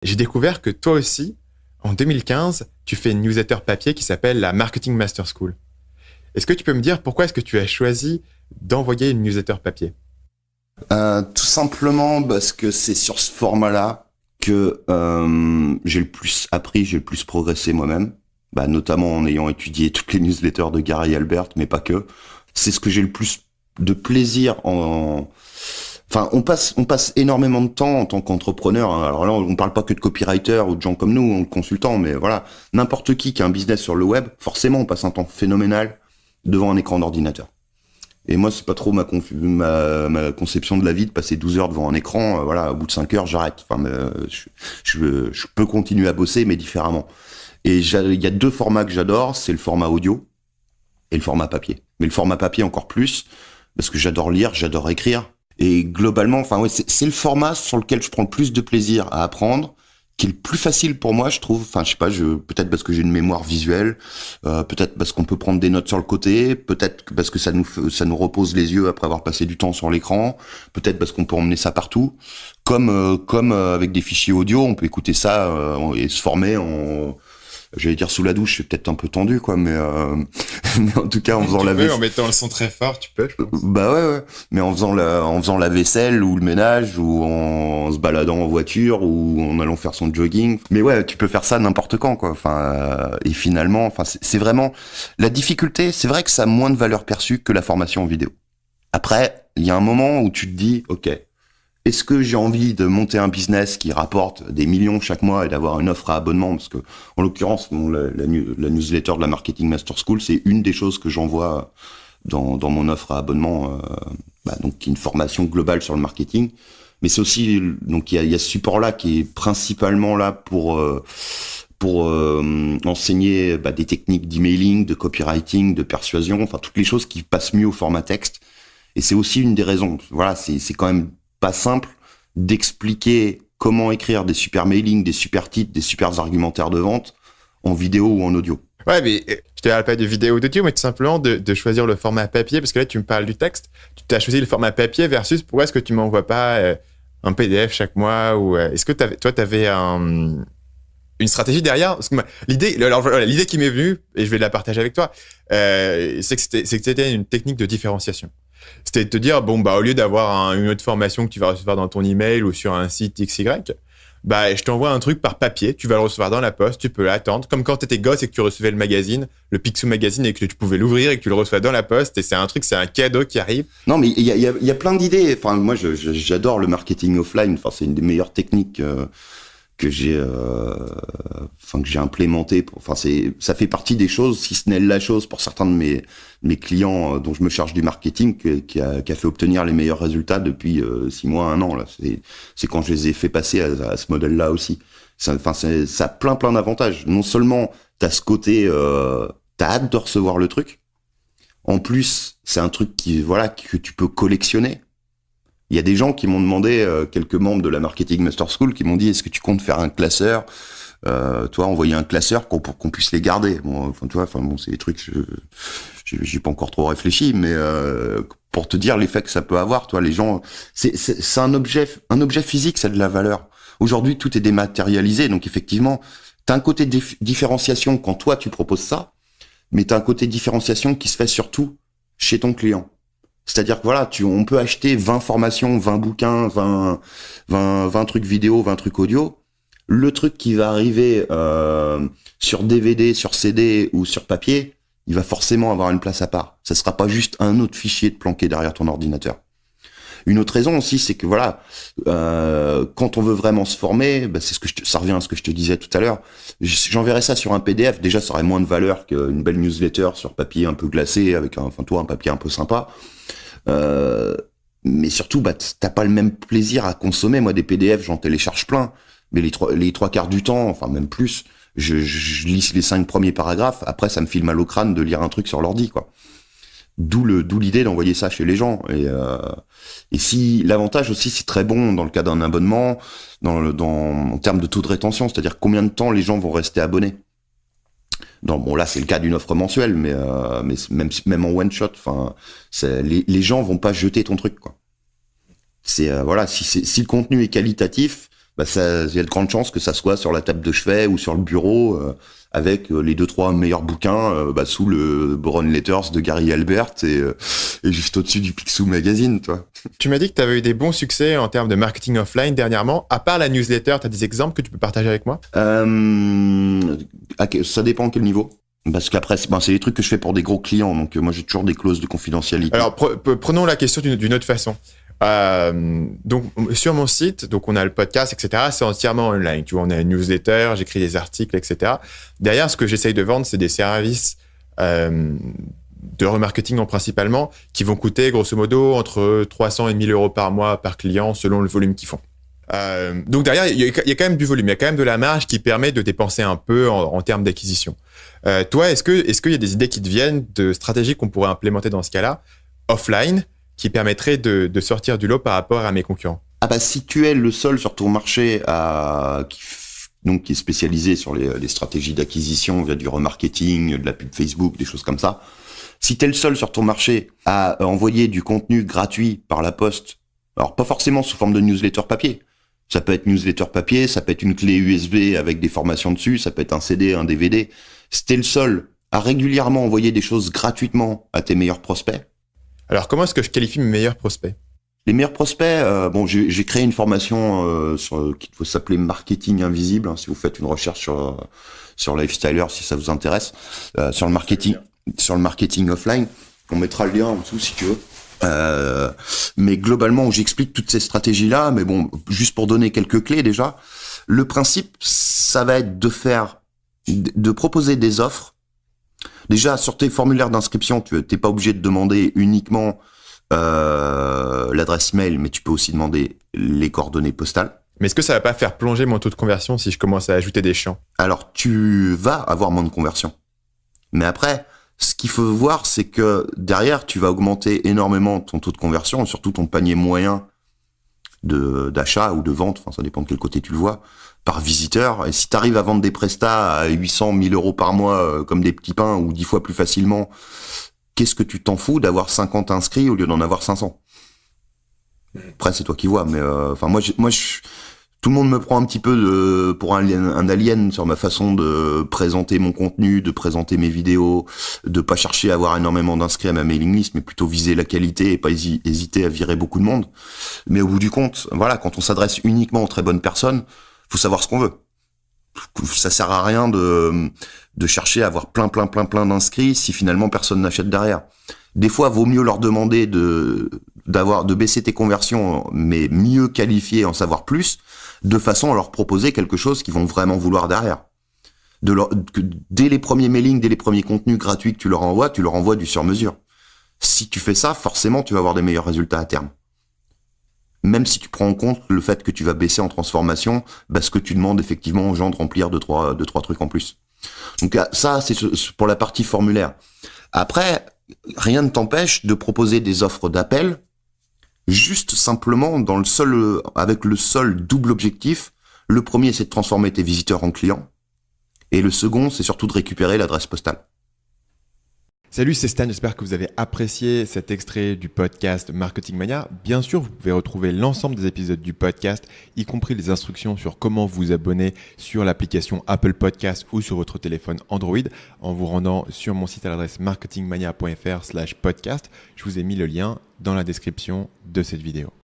J'ai découvert que toi aussi, en 2015, tu fais une newsletter papier qui s'appelle la Marketing Master School. Est-ce que tu peux me dire pourquoi est-ce que tu as choisi d'envoyer une newsletter papier? Tout simplement parce que c'est sur ce format-là que j'ai le plus appris, j'ai le plus progressé moi-même. Notamment en ayant étudié toutes les newsletters de Gary Albert, mais pas que. C'est ce que j'ai le plus de plaisir Enfin, on passe énormément de temps en tant qu'entrepreneur. Hein. Alors là, on parle pas que de copywriter ou de gens comme nous, de consultants, mais voilà, n'importe qui a un business sur le web, forcément, on passe un temps phénoménal devant un écran d'ordinateur. Et moi, c'est pas trop ma conception de la vie de passer 12 heures devant un écran. Voilà, au bout de 5 heures, j'arrête. Enfin, je peux continuer à bosser, mais différemment. Et il y a deux formats que j'adore, c'est le format audio et le format papier. Mais le format papier encore plus, parce que j'adore lire, j'adore écrire. Et globalement, enfin ouais, c'est le format sur lequel je prends le plus de plaisir à apprendre, qui est le plus facile pour moi, je trouve. Enfin, je sais pas, peut-être parce que j'ai une mémoire visuelle, peut-être parce qu'on peut prendre des notes sur le côté, peut-être parce que ça nous repose les yeux après avoir passé du temps sur l'écran, peut-être parce qu'on peut emmener ça partout. Comme avec des fichiers audio, on peut écouter ça et se former j'allais dire sous la douche, c'est peut-être un peu tendu, quoi, mais en tout cas en faisant la vaisselle, en mettant le son très fort, tu peux, je pense. ouais, mais en faisant la vaisselle ou le ménage ou en se baladant en voiture ou en allant faire son jogging. Mais ouais, tu peux faire ça n'importe quand, quoi. Enfin, et finalement, enfin, c'est vraiment la difficulté. C'est vrai que ça a moins de valeur perçue que la formation en vidéo. Après, il y a un moment où tu te dis, ok. Est-ce que j'ai envie de monter un business qui rapporte des millions chaque mois et d'avoir une offre à abonnement? Parce que, en l'occurrence, la newsletter de la Marketing Master School, c'est une des choses que j'envoie dans mon offre à abonnement, donc qui est une formation globale sur le marketing. Mais c'est aussi, donc il y a ce support-là qui est principalement là pour enseigner des techniques d'emailing, de copywriting, de persuasion, enfin toutes les choses qui passent mieux au format texte. Et c'est aussi une des raisons. Voilà, c'est quand même pas simple d'expliquer comment écrire des super mailings, des super titres, des super argumentaires de vente en vidéo ou en audio. Ouais, mais je te parle pas de vidéo ou d'audio, mais tout simplement de choisir le format papier, parce que là, tu me parles du texte. Tu as choisi le format papier versus pourquoi est-ce que tu m'envoies pas un PDF chaque mois ou est-ce que tu avais une stratégie derrière? Parce que l'idée qui m'est venue, et je vais la partager avec toi, c'est que c'était une technique de différenciation. C'était de te dire, au lieu d'avoir une autre formation que tu vas recevoir dans ton email ou sur un site XY, je t'envoie un truc par papier, tu vas le recevoir dans la poste, tu peux l'attendre, comme quand t'étais gosse et que tu recevais le magazine, le Picsou Magazine, et que tu pouvais l'ouvrir et que tu le reçois dans la poste, et c'est un cadeau qui arrive. Non, mais il y a plein d'idées. Enfin, moi, j'adore le marketing offline. Enfin, c'est une des meilleures techniques que j'ai implémenté. Ça fait partie des choses, si ce n'est la chose pour certains de mes clients dont je me charge du marketing, qui a fait obtenir les meilleurs résultats depuis 6 mois, 1 an. Là, c'est quand je les ai fait passer à ce modèle-là aussi. Ça a plein d'avantages. Non seulement t'as ce côté, t'as hâte de recevoir le truc. En plus, c'est un truc que tu peux collectionner. Il y a des gens qui m'ont demandé, quelques membres de la Marketing Master School, qui m'ont dit, est-ce que tu comptes faire un classeur, envoyer un classeur pour qu'on puisse les garder. Bon, c'est des trucs, j'ai pas encore trop réfléchi, mais pour te dire l'effet que ça peut avoir, les gens, c'est un objet physique, ça a de la valeur. Aujourd'hui, tout est dématérialisé, donc effectivement, t'as un côté différenciation quand toi tu proposes ça, mais t'as un côté différenciation qui se fait surtout chez ton client. C'est-à-dire que on peut acheter 20 formations, 20 bouquins, 20 trucs vidéo, 20 trucs audio. Le truc qui va arriver sur DVD, sur CD ou sur papier, il va forcément avoir une place à part. Ça sera pas juste un autre fichier de planqué derrière ton ordinateur. Une autre raison aussi, c'est que quand on veut vraiment se former, ça revient à ce que je te disais tout à l'heure. J'enverrai ça sur un PDF. Déjà, ça aurait moins de valeur qu'une belle newsletter sur papier un peu glacé avec un papier un peu sympa. Mais surtout, t'as pas le même plaisir à consommer. Moi, des PDF, j'en télécharge plein, mais les trois quarts du temps, enfin même plus, je lis les 5 premiers paragraphes. Après, ça me file mal au crâne de lire un truc sur l'ordi, quoi. D'où l'idée d'envoyer ça chez les gens. Et si l'avantage aussi, c'est très bon dans le cas d'un abonnement, en termes de taux de rétention, c'est-à-dire combien de temps les gens vont rester abonnés. Là, c'est le cas d'une offre mensuelle, mais même en one shot, les gens vont pas jeter ton truc, quoi. Si le contenu est qualitatif, il y a de grandes chances que ça soit sur la table de chevet ou sur le bureau, avec les 2-3 meilleurs bouquins sous le Boron Letters de Gary Albert et juste au-dessus du Picsou Magazine, toi. Tu m'as dit que tu avais eu des bons succès en termes de marketing offline dernièrement. À part la newsletter, tu as des exemples que tu peux partager avec moi? Ça dépend à quel niveau. Parce qu'après, c'est des trucs que je fais pour des gros clients, donc moi j'ai toujours des clauses de confidentialité. Alors prenons la question d'une autre façon. Donc sur mon site, donc on a le podcast, etc. C'est entièrement online. Tu vois, on a une newsletter, j'écris des articles, etc. Derrière, ce que j'essaye de vendre, c'est des services de remarketing principalement qui vont coûter grosso modo entre 300 et 1000 euros par mois par client selon le volume qu'ils font. Donc derrière, il y a quand même du volume, il y a quand même de la marge qui permet de dépenser un peu en termes d'acquisition. Toi, est-ce qu'il y a des idées qui te viennent de stratégies qu'on pourrait implémenter dans ce cas-là, offline, qui permettraient de sortir du lot par rapport à mes concurrents? Si tu es le seul sur ton marché qui est spécialisé sur les stratégies d'acquisition via du remarketing, de la pub Facebook, des choses comme ça, si tu es le seul sur ton marché à envoyer du contenu gratuit par la poste, alors pas forcément sous forme de newsletter papier, ça peut être newsletter papier, ça peut être une clé USB avec des formations dessus, ça peut être un CD, un DVD. Si t'es le seul à régulièrement envoyer des choses gratuitement à tes meilleurs prospects. Alors, comment est-ce que je qualifie mes meilleurs prospects? Les meilleurs prospects, j'ai créé une formation qui faut s'appeler Marketing Invisible, hein, si vous faites une recherche sur Lifestyler, si ça vous intéresse, sur le marketing offline. On mettra le lien en dessous si tu veux. Mais globalement, où j'explique toutes ces stratégies-là, mais bon, juste pour donner quelques clés déjà, le principe, ça va être de proposer des offres. Déjà, sur tes formulaires d'inscription, t'es pas obligé de demander uniquement l'adresse mail, mais tu peux aussi demander les coordonnées postales. Mais est-ce que ça va pas faire plonger mon taux de conversion si je commence à ajouter des champs? Alors, tu vas avoir moins de conversion. Mais après, ce qu'il faut voir, c'est que derrière, tu vas augmenter énormément ton taux de conversion et surtout ton panier moyen d'achat ou de vente, enfin ça dépend de quel côté tu le vois, par visiteur. Et si tu arrives à vendre des prestats à 800, 1000 euros par mois comme des petits pains ou 10 fois plus facilement, qu'est-ce que tu t'en fous d'avoir 50 inscrits au lieu d'en avoir 500? Après, c'est toi qui vois, mais tout le monde me prend un petit peu pour un alien sur ma façon de présenter mon contenu, de présenter mes vidéos, de pas chercher à avoir énormément d'inscrits à ma mailing list, mais plutôt viser la qualité et pas hésiter à virer beaucoup de monde. Mais au bout du compte, voilà, quand on s'adresse uniquement aux très bonnes personnes, faut savoir ce qu'on veut. Ça sert à rien de chercher à avoir plein d'inscrits si finalement personne n'achète derrière. Des fois, vaut mieux leur demander de baisser tes conversions, mais mieux qualifier, en savoir plus, de façon à leur proposer quelque chose qu'ils vont vraiment vouloir derrière. Dès les premiers mailings, dès les premiers contenus gratuits que tu leur envoies du sur-mesure. Si tu fais ça, forcément, tu vas avoir des meilleurs résultats à terme. Même si tu prends en compte le fait que tu vas baisser en transformation, parce que tu demandes effectivement aux gens de remplir deux, trois trucs en plus. Donc ça, c'est pour la partie formulaire. Après, rien ne t'empêche de proposer des offres d'appel, juste simplement avec le seul double objectif. Le premier, c'est de transformer tes visiteurs en clients. Et le second, c'est surtout de récupérer l'adresse postale. Salut, c'est Stan, j'espère que vous avez apprécié cet extrait du podcast Marketing Mania. Bien sûr, vous pouvez retrouver l'ensemble des épisodes du podcast, y compris les instructions sur comment vous abonner sur l'application Apple Podcast ou sur votre téléphone Android en vous rendant sur mon site à l'adresse marketingmania.fr/podcast. Je vous ai mis le lien dans la description de cette vidéo.